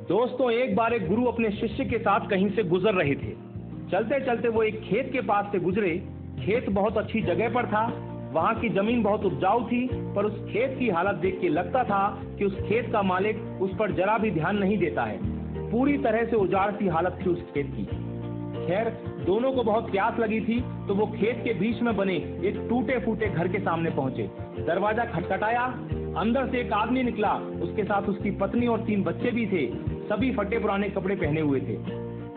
दोस्तों, एक बार एक गुरु अपने शिष्य के साथ कहीं से गुजर रहे थे। चलते चलते वो एक खेत के पास से गुजरे। खेत बहुत अच्छी जगह पर था। वहाँ की जमीन बहुत उपजाऊ थी, पर उस खेत की हालत देख के लगता था कि उस खेत का मालिक उस पर जरा भी ध्यान नहीं देता है। पूरी तरह से उजाड़ सी हालत थी उस खेत की। खैर, दोनों को बहुत प्यास लगी थी, तो वो खेत के बीच में बने एक टूटे फूटे घर के सामने पहुंचे। दरवाजा खटखटाया। अंदर से एक आदमी निकला। उसके साथ उसकी पत्नी और 3 बच्चे भी थे। सभी फटे पुराने कपड़े पहने हुए थे।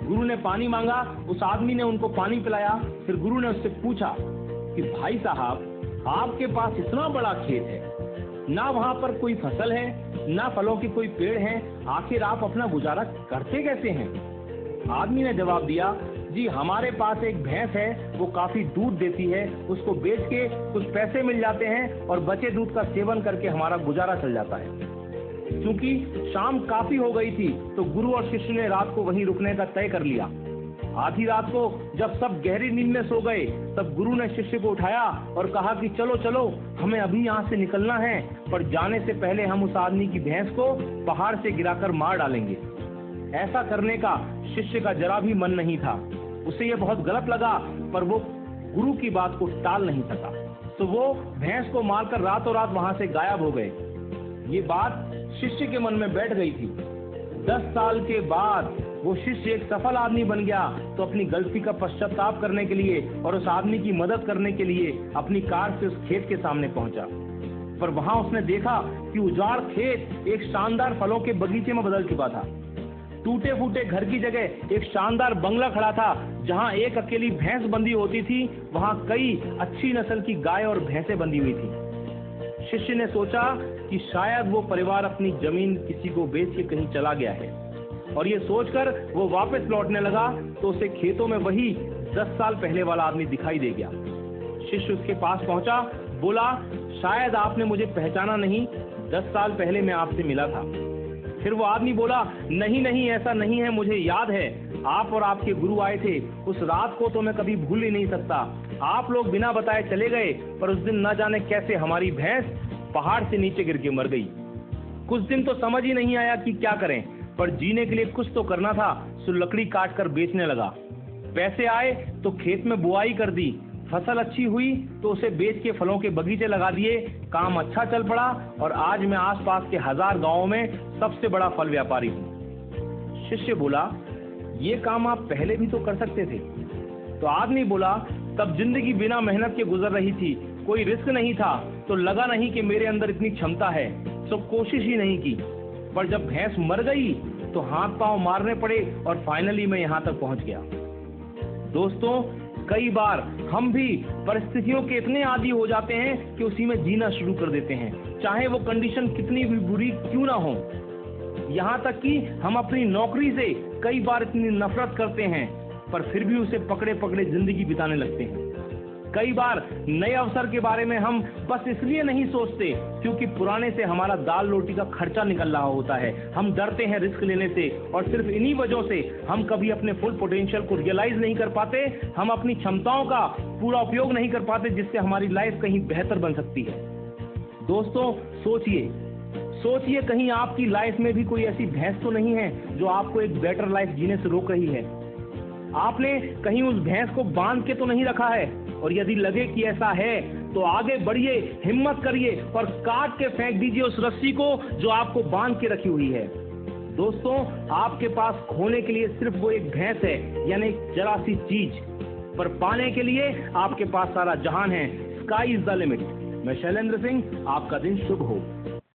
गुरु ने पानी मांगा। उस आदमी ने उनको पानी पिलाया। फिर गुरु ने उससे पूछा कि भाई साहब, आपके पास इतना बड़ा खेत है, ना वहाँ पर कोई फसल है, ना फलों के कोई पेड़ हैं, आखिर आप अपना गुजारा करते कैसे हैं? आदमी ने जवाब दिया, जी हमारे पास एक भैंस है, वो काफी दूध देती है, उसको बेच के कुछ पैसे मिल जाते हैं और बचे दूध का सेवन करके हमारा गुजारा चल जाता है। क्योंकि शाम काफी हो गई थी, तो गुरु और शिष्य ने रात को वहीं रुकने का तय कर लिया। आधी रात को जब सब गहरी नींद में सो गए, तब गुरु ने शिष्य को उठाया और कहा कि चलो चलो, हमें अभी यहाँ से निकलना है, पर जाने से पहले हम उस आदमी की भैंस को पहाड़ से गिराकर मार डालेंगे। ऐसा करने का शिष्य का जरा भी मन नहीं था। उसे यह बहुत गलत लगा, पर वो गुरु की बात को टाल नहीं सका, तो वो भैंस को मारकर रातों रात वहां से गायब हो गए। ये बात शिष्य के मन में बैठ गई थी। 10 साल के बाद वो शिष्य एक सफल आदमी बन गया, तो अपनी गलती का पश्चाताप करने के लिए और उस आदमी की मदद करने के लिए अपनी कार से उस खेत के सामने पहुंचा। पर वहां उसने देखा कि उजाड़ खेत एक शानदार फलों के बगीचे में बदल चुका था। टूटे फूटे घर की जगह एक शानदार बंगला खड़ा था। जहां एक अकेली भैंस बंधी होती थी, वहां कई अच्छी नस्ल की गाय और भैंसें बंधी हुई थी। शिष्य ने सोचा कि शायद वो परिवार अपनी जमीन किसी को बेच के कहीं चला गया है, और ये सोचकर वो वापस लौटने लगा, तो उसे खेतों में वही 10 साल पहले वाला आदमी दिखाई दे गया। शिष्य उसके पास पहुंचा, बोला, शायद आपने मुझे पहचाना नहीं, 10 साल पहले मैं आपसे मिला था। फिर वो आदमी बोला, नहीं नहीं, ऐसा नहीं है, मुझे याद है, आप और आपके गुरु आए थे। उस रात को तो मैं कभी भूल ही नहीं सकता। आप लोग बिना बताए चले गए, पर उस दिन न जाने कैसे हमारी भैंस पहाड़ से नीचे गिर के मर गई। कुछ दिन तो समझ ही नहीं आया कि क्या करें, पर जीने के लिए कुछ तो करना था, सो लकड़ी काट कर बेचने लगा। पैसे आए तो खेत में बुआई कर दी। फसल अच्छी हुई तो उसे बेच के फलों के बगीचे लगा दिए। काम अच्छा चल पड़ा और आज मैं आसपास के 1000 गांवों में सबसे बड़ा फल व्यापारी हूँ। शिष्य बोला, ये काम आप पहले भी तो कर सकते थे। तो आदमी बोला, तब जिंदगी बिना मेहनत के गुजर रही थी, कोई रिस्क नहीं था, तो लगा नहीं कि मेरे अंदर इतनी क्षमता है, तो कोशिश ही नहीं की। पर जब भैंस मर गई तो हाथ पांव मारने पड़े और फाइनली मैं यहाँ तक पहुँच गया। दोस्तों, कई बार हम भी परिस्थितियों के इतने आदी हो जाते हैं कि उसी में जीना शुरू कर देते हैं, चाहे वो कंडीशन कितनी भी बुरी क्यों ना हो। यहाँ तक कि हम अपनी नौकरी से कई बार इतनी नफरत करते हैं, पर फिर भी उसे पकड़े पकड़े जिंदगी बिताने लगते हैं। कई बार नए अवसर के बारे में हम बस इसलिए नहीं सोचते क्योंकि पुराने से हमारा दाल रोटी का खर्चा निकल रहा होता है। हम डरते हैं रिस्क लेने से, और सिर्फ इन्हीं वजहों से हम कभी अपने फुल पोटेंशियल को रियलाइज नहीं कर पाते। हम अपनी क्षमताओं का पूरा उपयोग नहीं कर पाते, जिससे हमारी लाइफ कहीं बेहतर बन सकती है। दोस्तों, सोचिए कहीं आपकी लाइफ में भी कोई ऐसी भैंस तो नहीं है जो आपको एक बेटर लाइफ जीने से रोक रही है। आपने कहीं उस भैंस को बांध के तो नहीं रखा है, और यदि लगे कि ऐसा है तो आगे बढ़िए, हिम्मत करिए और काट के फेंक दीजिए उस रस्सी को जो आपको बांध के रखी हुई है। दोस्तों, आपके पास खोने के लिए सिर्फ वो एक भैंस है, यानी एक जरा सी चीज, पर पाने के लिए आपके पास सारा जहान है। Sky is the limit. मैं शैलेंद्र सिंह, आपका दिन शुभ हो।